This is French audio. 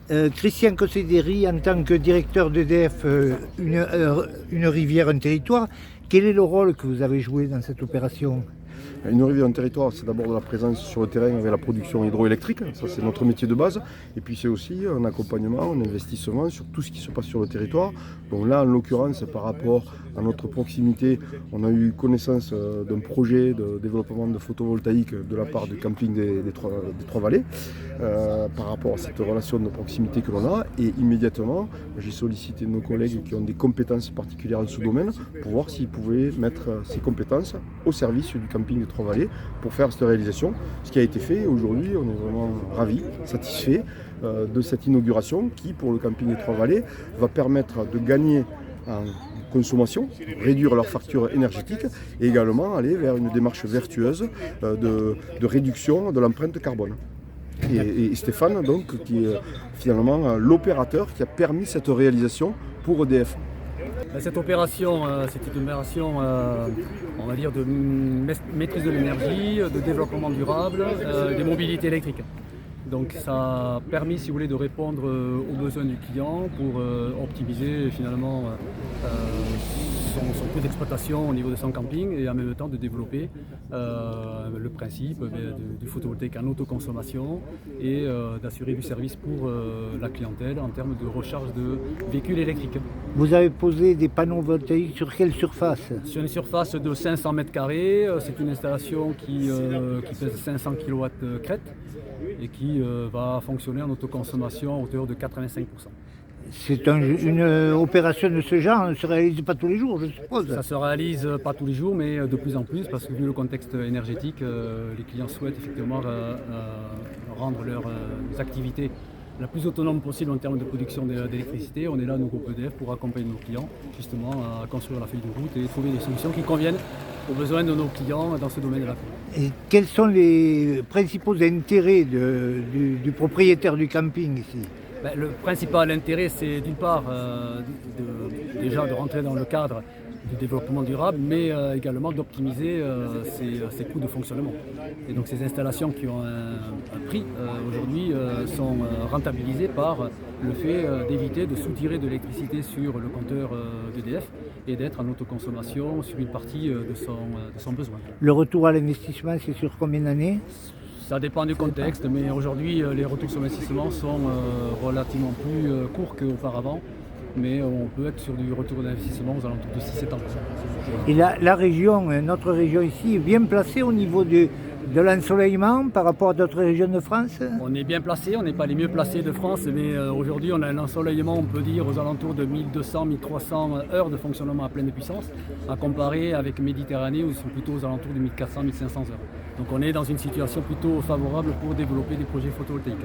Christian Cossédéry, en tant que directeur d'EDF, une rivière, un territoire, quel est le rôle que vous avez joué dans cette opération? Une rivière, un territoire, c'est d'abord de la présence sur le terrain avec la production hydroélectrique, ça c'est notre métier de base, et puis c'est aussi un accompagnement, un investissement sur tout ce qui se passe sur le territoire. Donc là, en l'occurrence, par rapport à notre proximité, on a eu connaissance d'un projet de développement de photovoltaïque de la part du camping des Trois-Vallées, par rapport à cette relation de proximité que l'on a, et immédiatement, j'ai sollicité nos collègues qui ont des compétences particulières en ce domaine pour voir s'ils pouvaient mettre ces compétences au service du camping des Trois-Vallées pour faire cette réalisation, ce qui a été fait. Aujourd'hui, on est vraiment ravis, satisfaits de cette inauguration qui, pour le camping des Trois-Vallées, va permettre de gagner en consommation, réduire leur facture énergétique et également aller vers une démarche vertueuse de réduction de l'empreinte carbone. Et Stéphane, donc, qui est finalement l'opérateur qui a permis cette réalisation pour EDF. Cette opération, c'est une opération, on va dire, de maîtrise de l'énergie, de développement durable, de mobilité électrique. Donc ça a permis, si vous voulez, de répondre aux besoins du client pour optimiser finalement son coût d'exploitation au niveau de son camping et en même temps de développer le principe du photovoltaïque en autoconsommation et d'assurer du service pour la clientèle en termes de recharge de véhicules électriques. Vous avez posé des panneaux voltaïques sur quelle surface? Sur une surface de 500 m², c'est une installation qui pèse 500 kW crête et qui va fonctionner en autoconsommation à hauteur de 85%. C'est une opération de ce genre, ne se réalise pas tous les jours, je suppose. Ça se réalise pas tous les jours, mais de plus en plus, parce que vu le contexte énergétique, les clients souhaitent effectivement rendre leurs activités la plus autonome possible en termes de production d'électricité. On est là, nous, groupe EDF, pour accompagner nos clients justement à construire la feuille de route et trouver des solutions qui conviennent aux besoins de nos clients dans ce domaine-là. Et quels sont les principaux intérêts du propriétaire du camping ici? Le principal intérêt, c'est d'une part déjà de rentrer dans le cadre du développement durable, mais également d'optimiser ses coûts de fonctionnement. Et donc ces installations qui ont un prix aujourd'hui sont rentabilisées par le fait d'éviter de soutirer de l'électricité sur le compteur d'EDF et d'être en autoconsommation sur une partie de son besoin. Le retour à l'investissement, c'est sur combien d'années? Ça dépend du contexte, mais aujourd'hui les retours sur investissement sont relativement plus courts qu'auparavant. Mais on peut être sur du retour d'investissement aux alentours de 6-7 ans. Et la région, notre région ici, est bien placée au niveau de l'ensoleillement par rapport à d'autres régions de France? On est bien placé, on n'est pas les mieux placés de France, mais aujourd'hui on a un ensoleillement, on peut dire, aux alentours de 1200-1300 heures de fonctionnement à pleine puissance, à comparer avec Méditerranée où ils sont plutôt aux alentours de 1400-1500 heures. Donc on est dans une situation plutôt favorable pour développer des projets photovoltaïques.